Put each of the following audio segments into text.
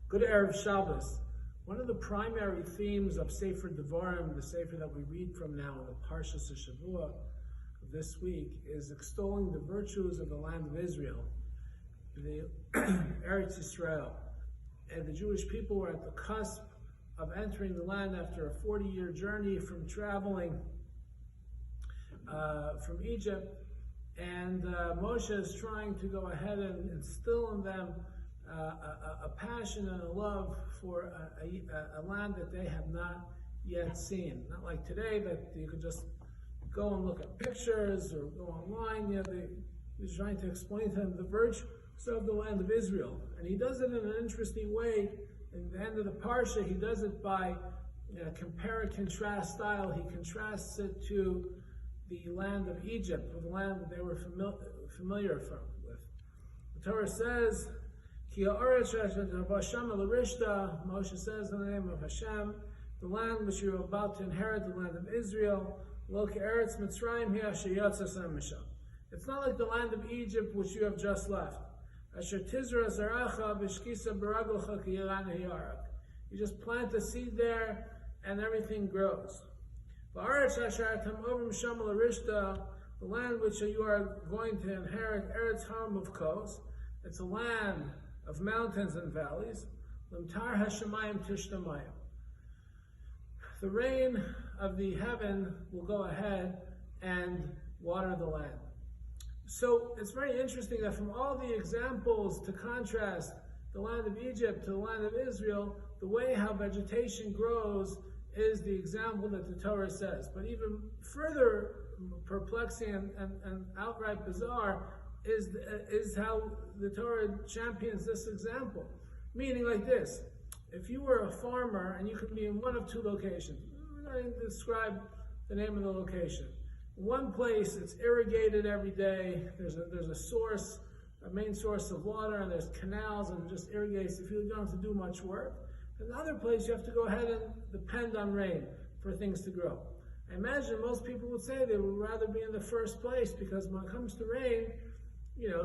Good Erev Shabbos. One of the primary themes of Sefer Devarim, the Sefer that we read from now in the Parshas Shavua of this week, is extolling the virtues of the land of Israel, the Eretz Yisrael. And the Jewish people were at the cusp of entering the land after a 40-year journey from traveling from Egypt. And Moshe is trying to go ahead and instill in them a passion and a love for a land that they have not yet seen. Not like today that you could just go and look at pictures or go online. He's trying to explain to them the virtues of the land of Israel. And he does it in an interesting way. In the end of the Parsha, he does it by compare and contrast style. He contrasts it to the land of Egypt, with the land that they were familiar with. The Torah says, Moshe says in the name of Hashem, the land which you are about to inherit, the land of Israel, it's not like the land of Egypt which you have just left. You just plant a seed there and everything grows. The land which you are going to inherit, Eretz Haram of Kos, it's a land of mountains and valleys. The rain of the heaven will go ahead and water the land. So it's very interesting that from all the examples to contrast the land of Egypt to the land of Israel, the way how vegetation grows is the example that the Torah says. But even further perplexing and outright bizarre is how the Torah champions this example. Meaning like this: if you were a farmer and you could be in one of two locations, I'm going to describe the name of the location. One place it's irrigated every day, there's a source, a main source of water, and there's canals and it just irrigates the field. You don't have to do much work. Another place you have to go ahead and depend on rain for things to grow. I imagine most people would say they would rather be in the first place, because when it comes to rain,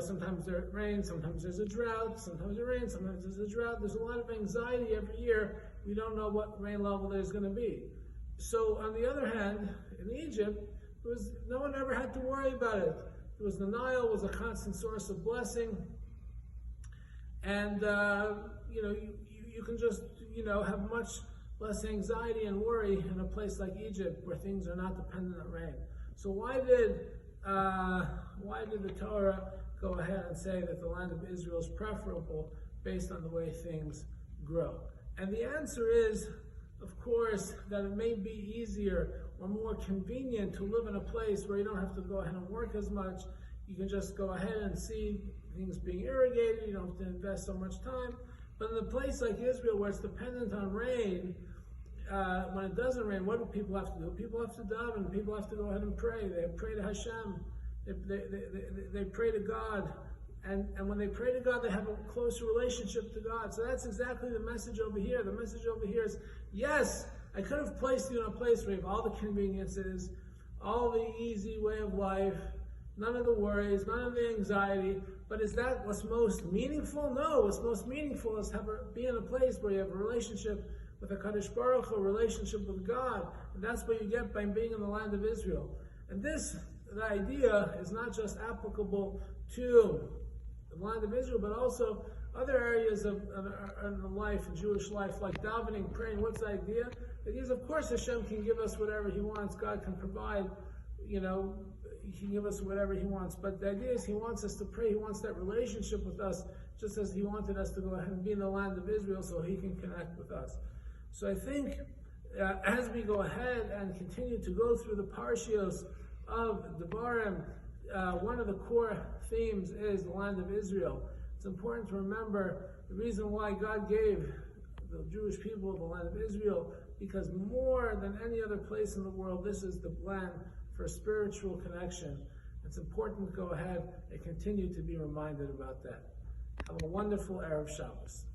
sometimes there rains, sometimes there's a drought, sometimes it rains, sometimes there's a drought. There's a lot of anxiety every year. We don't know what rain level there's going to be. So on the other hand, in Egypt, no one ever had to worry about it. The Nile was a constant source of blessing, and you can just have much less anxiety and worry in a place like Egypt where things are not dependent on rain. So why did the Torah go ahead and say that the land of Israel is preferable based on the way things grow? And the answer is, of course, that it may be easier or more convenient to live in a place where you don't have to go ahead and work as much. You can just go ahead and see things being irrigated. You don't have to invest so much time. But in a place like Israel, where it's dependent on rain, when it doesn't rain, what do people have to do? People have to daven. People have to go ahead and pray. They pray to Hashem. They pray to God. And when they pray to God, they have a closer relationship to God. So that's exactly the message over here. The message over here is, yes, I could have placed you in a place where you have all the conveniences, all the easy way of life, none of the worries, none of the anxiety. But is that what's most meaningful? No, what's most meaningful is be in a place where you have a relationship with a Kadosh Baruch Hu, a relationship with God. And that's what you get by being in the land of Israel. And the idea is not just applicable to the land of Israel, but also other areas of life, in Jewish life, like davening, praying. What's the idea? The idea is, of course, Hashem can give us whatever He wants. God can provide, He can give us whatever He wants. But the idea is He wants us to pray. He wants that relationship with us, just as He wanted us to go ahead and be in the land of Israel so He can connect with us. So I think as we go ahead and continue to go through the Parshios of Devarim, one of the core themes is the land of Israel. It's important to remember the reason why God gave the Jewish people the land of Israel, because more than any other place in the world, this is the land for spiritual connection. It's important to go ahead and continue to be reminded about that. Have a wonderful Erev Shabbos.